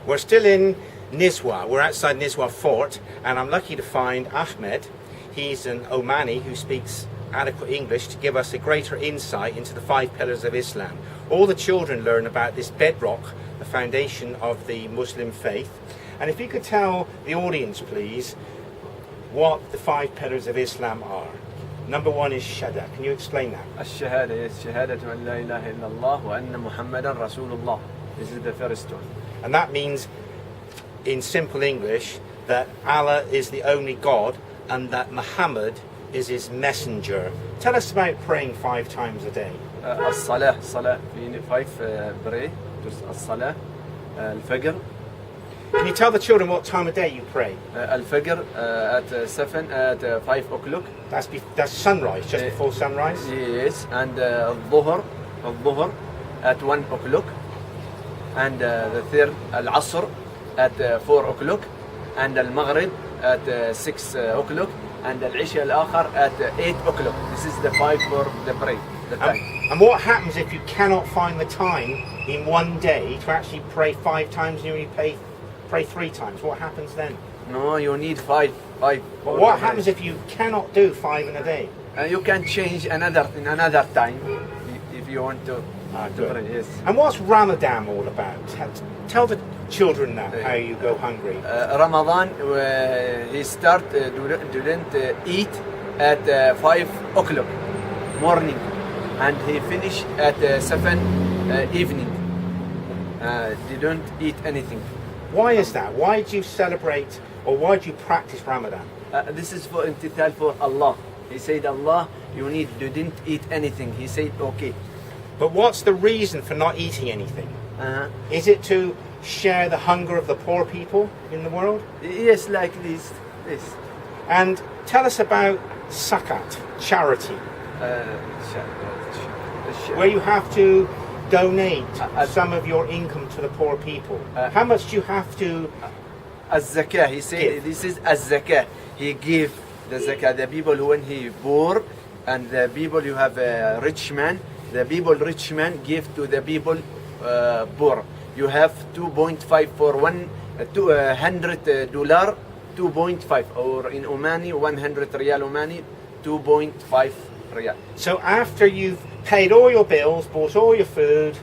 We're still in Nizwa. We're outside Nizwa Fort, and I'm lucky to find Ahmed. He's an Omani who speaks adequate English to give us a greater insight into the 5 pillars of Islam. All the children learn about this bedrock, the foundation of the Muslim faith. And if you could tell the audience, please, what the 5 pillars of Islam are. Number 1 is Shahada. Can you explain that? الشهادة is شهادة أن لا إله إلا الله وأن محمدا رسول الله. This is the first one. And that means, in simple English, that Allah is the only God and that Muhammad is his messenger. Tell us about praying 5 times a day. الصلاة في 5 pray. الصلاة الفجر. Can you tell the children what time of day you pray? الفجر at 5 o'clock. That's sunrise, just before sunrise? Yes, and الظهر at 1 o'clock. And the third العصر at 4 o'clock. And المغرب at 6 o'clock. And العشاء الآخر at 8 o'clock. This is the 5 for the prayer. The time. And what happens if you cannot find the time in one day to actually pray 5 times and you only pray 3 times? What happens then? No, you need 5. But what happens if you cannot do 5 in a day? You can change in another time if you want to pray. Yes. And what's Ramadan all about? Tell the children that, how you go hungry. Ramadan, he didn't eat at 5 o'clock morning, and he finish at 7 evening. Didn't eat anything. Why is that? Why do you celebrate, or why do you practice Ramadan? This is for imtithal for Allah. He said, Allah, you didn't eat anything. He said, okay. But what's the reason for not eating anything? Is it to share the hunger of the poor people in the world? Yes, like this. Yes. And tell us about zakat, charity, where you have to donate some of your income to the poor people. How much do you have to? As-zakah, he said, this is as-zakah. He give the zakah, the people when he poor, and the people who have a rich man, the people rich man give to the people poor. You have 2.5 for $100, 2.5, or in Omani 100 riyal Omani, 2.5 riyal. So after you've paid all your bills, bought all your food,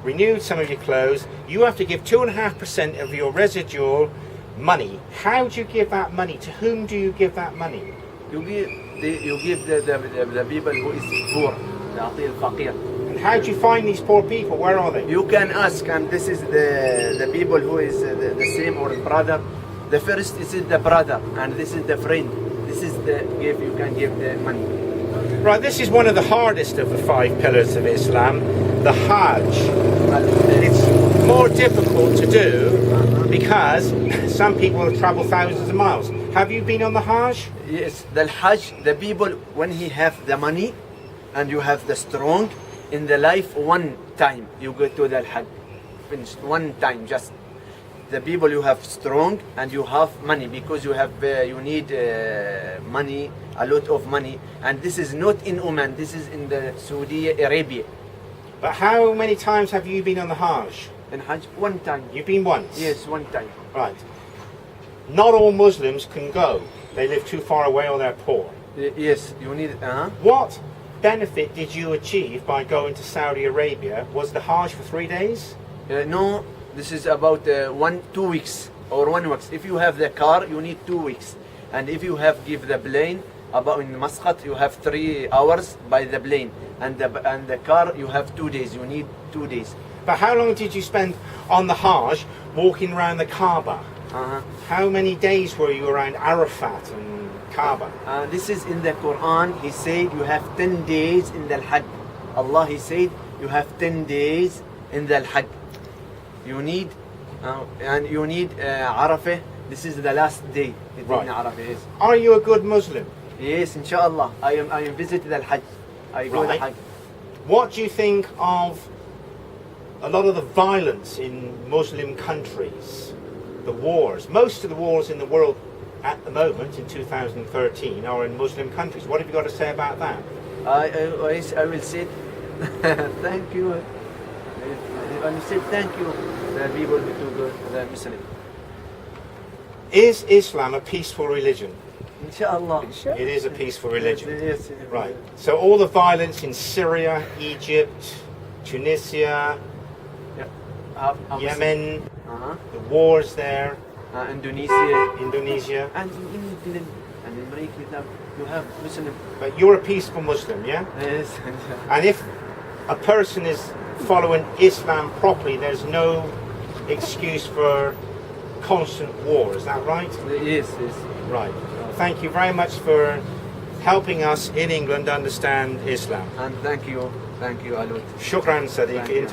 renewed some of your clothes, you have to give 2.5% of your residual money. How do you give that money? To whom do you give that money? You give the people who is poor, the faqir. And how do you find these poor people? Where are they? You can ask, and this is the people who is the same or brother. The first is the brother, and this is the friend. This is the give. You can give the money. Right, this is one of the hardest of the 5 pillars of Islam, the Hajj. It's more difficult to do because some people have traveled thousands of miles. Have you been on the Hajj? Yes, the Hajj, the people, when he have the money and you have the strong, in the life one time you go to the Hajj. Finished one time just. The people you have strong and you have money because you have you need money, a lot of money, and this is not in Oman, this is in the Saudi Arabia. But how many times have you been on the Hajj? In Hajj, one time. You've been once? Yes, one time. Right. Not all Muslims can go. They live too far away or they're poor. Yes, you need. What benefit did you achieve by going to Saudi Arabia? Was the Hajj for 3 days? No, this is about 2 weeks or 1 week. If you have the car, you need 2 weeks, and if you have give the plane about in Muscat, you have 3 hours by the plane, and the car you have 2 days. You need 2 days. But how long did you spend on the Hajj walking around the Kaaba? How many days were you around Arafat and Kaaba? This is in the Quran. He said you have 10 days in the Hajj. Allah, he said you have 10 days in the Hajj. You need and you need Arafah. This is the last day. Right. Arafah is. Are you a good Muslim? Yes, inshallah. I am visit the Hajj. I go to Hajj. What do you think of a lot of the violence in Muslim countries? The wars. Most of the wars in the world at the moment in 2013 are in Muslim countries. What have you got to say about that? I will say thank you. and you said thank you the people to the Muslim. Is Islam a peaceful religion? Inshallah. It is a peaceful religion. Yes. Right. So all the violence in Syria, Egypt, Tunisia, Yemen, the wars there, Indonesia, Indonesia. and in England and in America you have Muslim. But you're a peaceful Muslim, yeah? Yes. And if a person is following Islam properly, there's no excuse for constant war. Is that right? Yes. Right. Thank you very much for helping us in England understand Islam. And thank you a lot. Shukran, Sadiq. Thank you.